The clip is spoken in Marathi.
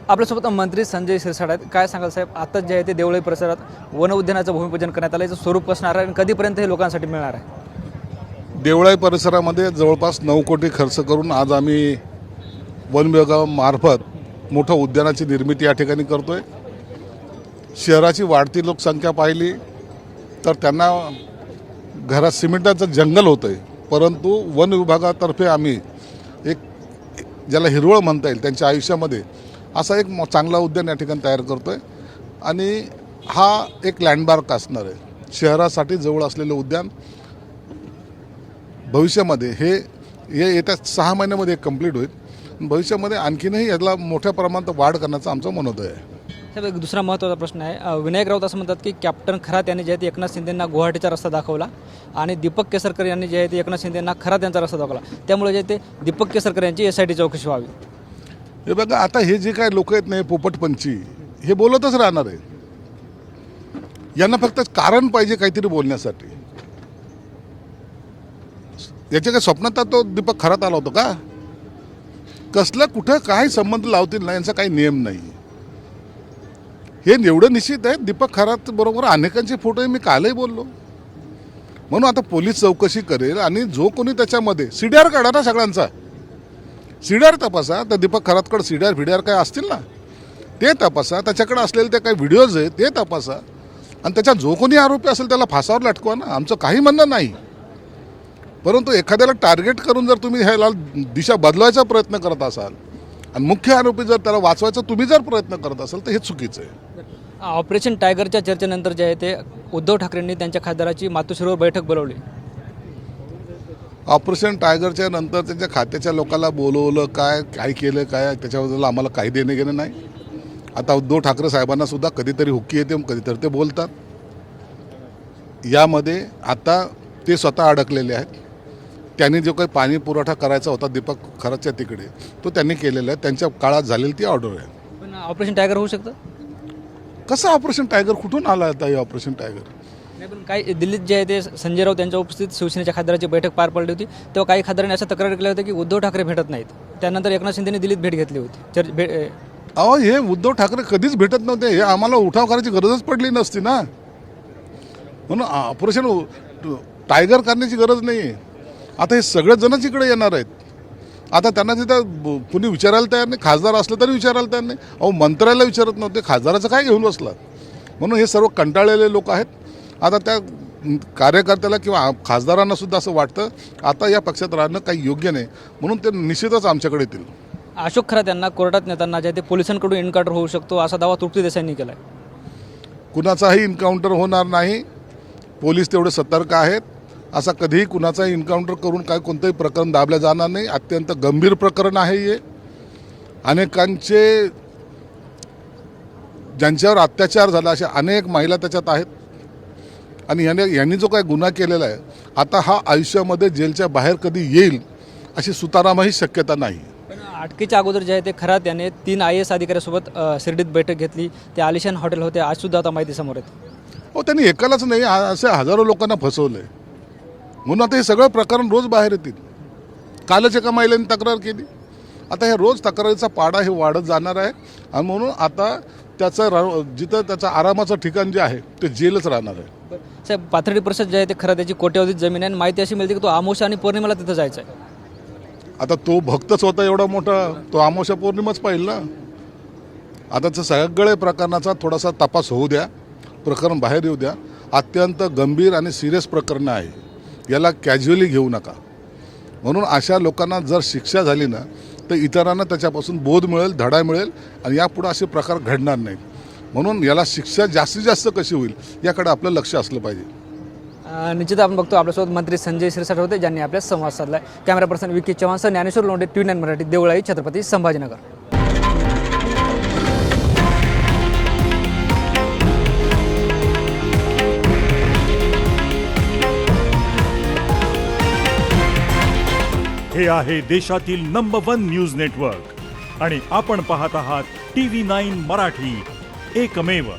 आपल्यासोबत मंत्री संजय शिरसाट आहेत. काय सांगाल साहेब, आता जे आहे ते देवळाई परिसरात वन उद्यानाचं भूमिपूजन करण्यात आलं, याचं स्वरूप कसणार आहे आणि कधीपर्यंत हे लोकांसाठी मिळणार आहे? देवळाई परिसरामध्ये जवळपास 9 कोटी खर्च करून आज आम्ही वन विभागामार्फत मोठं उद्यानाची निर्मिती या ठिकाणी करतोय. शहराची वाढती लोकसंख्या पाहिली तर त्यांना घरात सिमेंटाचं जंगल होतं आहे, परंतु वन विभागातर्फे आम्ही एक ज्याला हिरवळ म्हणता येईल त्यांच्या आयुष्यामध्ये असा एक चांगला उद्यान या ठिकाणी तयार करतो आहे. आणि हा एक लँडमार्क असणार आहे शहरासाठी जवळ असलेलं उद्यान. भविष्यामध्ये हे येत्या 6 महिन्यामध्ये कंप्लीट होईल. भविष्यामध्ये आणखीनही याला मोठ्या प्रमाणात वाढ करण्याचा आमचा मनोदय आहे. साहेब, एक दुसरा महत्त्वाचा प्रश्न आहे. विनायक राऊत असं म्हणतात की कॅप्टन खरात यांनी जे आहे ते एकनाथ शिंदेंना गुवाहाटीचा रस्ता दाखवला आणि दीपक केसरकर यांनी जे आहे ते एकनाथ शिंदेंना खरात यांचा रस्ता दाखवला, त्यामुळे जे ते दीपक केसरकर यांची SIT चौकशी व्हावी. हे बघा, आता हे जे काय लोक आहेत ना, पोपटपंची हे बोलतच राहणार आहे. यांना फक्त कारण पाहिजे काहीतरी बोलण्यासाठी. याच्या काय स्वप्नात तो दीपक खरात आला होता का? कसलं कुठं काय संबंध लावतील ना, यांचा काही नियम नाही. हे एवढं निश्चित आहे, दीपक खरात बरोबर अनेकांचे फोटो मी कालही बोललो. म्हणून आता पोलीस चौकशी करेल आणि जो कोणी त्याच्यामध्ये CDR काढा ना, सगळ्यांचा CDR तपासा. तर दीपक खरातकडे CDR काय असतील ना ते तपासा. त्याच्याकडे असलेले ते काही व्हिडिओज आहेत ते तपासा आणि त्याच्या जो कोणी आरोपी असेल त्याला फासावर लटकवा ना. आमचं काही म्हणणं नाही, परंतु एखाद्याला टार्गेट करून जर तुम्ही ह्याला दिशा बदलवायचा प्रयत्न करत असाल आणि मुख्य आरोपी जर त्याला वाचवायचा तुम्ही जर प्रयत्न करत असाल तर हे चुकीचं आहे. ऑपरेशन टायगरच्या चर्चेनंतर जे आहे ते उद्धव ठाकरेंनी त्यांच्या खासदाराची मातोश्रीवर बैठक बोलवली. ऑपरेशन टायगरच्या नंतर त्यांच्या खात्याच्या लोकांना बोलवलं, काय केलं, काय त्याच्याबद्दल आम्हाला काही देणं घेणं नाही. आता उद्धव ठाकरे साहेबांना सुद्धा कधीतरी हुक्की येते, कधीतरी ते बोलतात. यामध्ये आता ते स्वतः अडकलेले आहेत. त्यांनी जो काही पाणी पुरवठा करायचा होता दीपक खरातच्या तिकडे तो त्यांनी केलेला आहे. त्यांच्या काळात झालेली ती ऑर्डर आहे. पण ऑपरेशन टायगर होऊ शकतं कसं ऑपरेशन टायगर कुठून आला आता? हे ऑपरेशन टायगर नाही, पण काही दिल्लीत जे आहे ते संजय राऊत यांच्या उपस्थित शिवसेनेच्या खासदाराची बैठक पार पडली होती, तेव्हा काही खासदारांनी अशा तक्रार केल्या होत्या की उद्धव ठाकरे भेटत नाहीत. त्यानंतर एकनाथ शिंदेने दिल्लीत भेट घेतली होती. अहो, हे उद्धव ठाकरे कधीच भेटत नव्हते. हे आम्हाला उठाव करायची गरजच पडली नसती ना. म्हणून ऑपरेशन टायगर करण्याची गरज नाही आहे. आता हे सगळेजणच इकडे येणार आहेत. आता त्यांना तिथं कुणी विचारायला तयार नाही. खासदार असलं तरी विचारायला तयार नाही. अहो, मंत्र्याला विचारत नव्हते, खासदाराचं काय घेऊन बसला. म्हणून हे सर्व कंटाळलेले लोक आहेत. आता त्या कार्यकर्त्याला किंवा खासदारांना सुद्धा असं वाटतं आता या पक्षात राहणं काही योग्य नाही, म्हणून ते निश्चितच आमच्याकडे येतील. अशोक खरात यांना कोर्टात नेताना जे आहे ते पोलिसांकडून एन्काउंटर होऊ शकतो असा दावा तृप्ती देसाईंनी केला आहे. कुणाचाही एन्काउंटर होणार नाही. पोलीस तेवढे सतर्क आहेत. असा कधीही कुणाचाही एन्काउंटर करून काय कोणतंही प्रकरण दाबलं जाणार नाही. अत्यंत गंभीर प्रकरण आहे हे. अनेकांचे ज्यांच्यावर अत्याचार झाला अशा अनेक महिला त्याच्यात आहेत. आणि यांनी जो काय गुन्हा केलेला आहे आता हा आयुष्यामध्ये जेलच्या बाहेर कधी येईल अशी सुतारामही शक्यता नाही. पण अटकेच्या अगोदर जे आहे ते खरात याने 3 IAS अधिकाऱ्यासोबत शिर्डीत बैठक घेतली. ते आलिशान हॉटेल होते. आज सुद्धा आता माहिती समोर येते. हो, त्यांनी एकालाच नाही असे हजारो लोकांना फसवलं आहे. म्हणून आता हे सगळं प्रकरण रोज बाहेर येतील. कालच एका महिलेने तक्रार केली. आता हे रोज तक्रारीचा पाडा हे वाढत जाणार आहे. आणि म्हणून आता त्याचं जिथं त्याचं आरामाचं ठिकाण जे आहे ते जेलच राहणार आहे. साहेब, पाथर्डी परिसर जे आहे ते खरं त्याची कोट्यवधीत जमीन आहे आणि माहिती अशी मिळते की तो अमावस्या आणि पौर्णिमेला तिथं जायचं आहे. आता तो भक्तच होता एवढा मोठा, तो अमावस्या पौर्णिमाच पाहिजे ना. आता त्या सगळ्या प्रकरणाचा थोडासा तपास होऊ द्या, प्रकरण बाहेर येऊ द्या. अत्यंत गंभीर आणि सिरियस प्रकरण आहे, याला कॅज्युअली घेऊ नका. म्हणून अशा लोकांना जर शिक्षा झाली ना तर इतरांना त्याच्यापासून बोध मिळेल, धडा मिळेल आणि यापुढे असे प्रकार घडणार नाहीत. म्हणून याला शिक्षा जास्तीत जास्त कशी होईल याकडे आपलं लक्ष असलं पाहिजे. निश्चित आपण बघतो आपल्यासोबत मंत्री संजय शिरसाट होते, ज्यांनी आपल्या संवाद साधला. Camera person Vicky Chavan, Dnyaneshwar Londhe, TV9 Marathi, Deolai, Chhatrapati Sambhajinagar. हे आहे देशातील नंबर 1 न्यूज नेटवर्क आणि आपण पाहत आहात TV9 मराठी, एकमेव.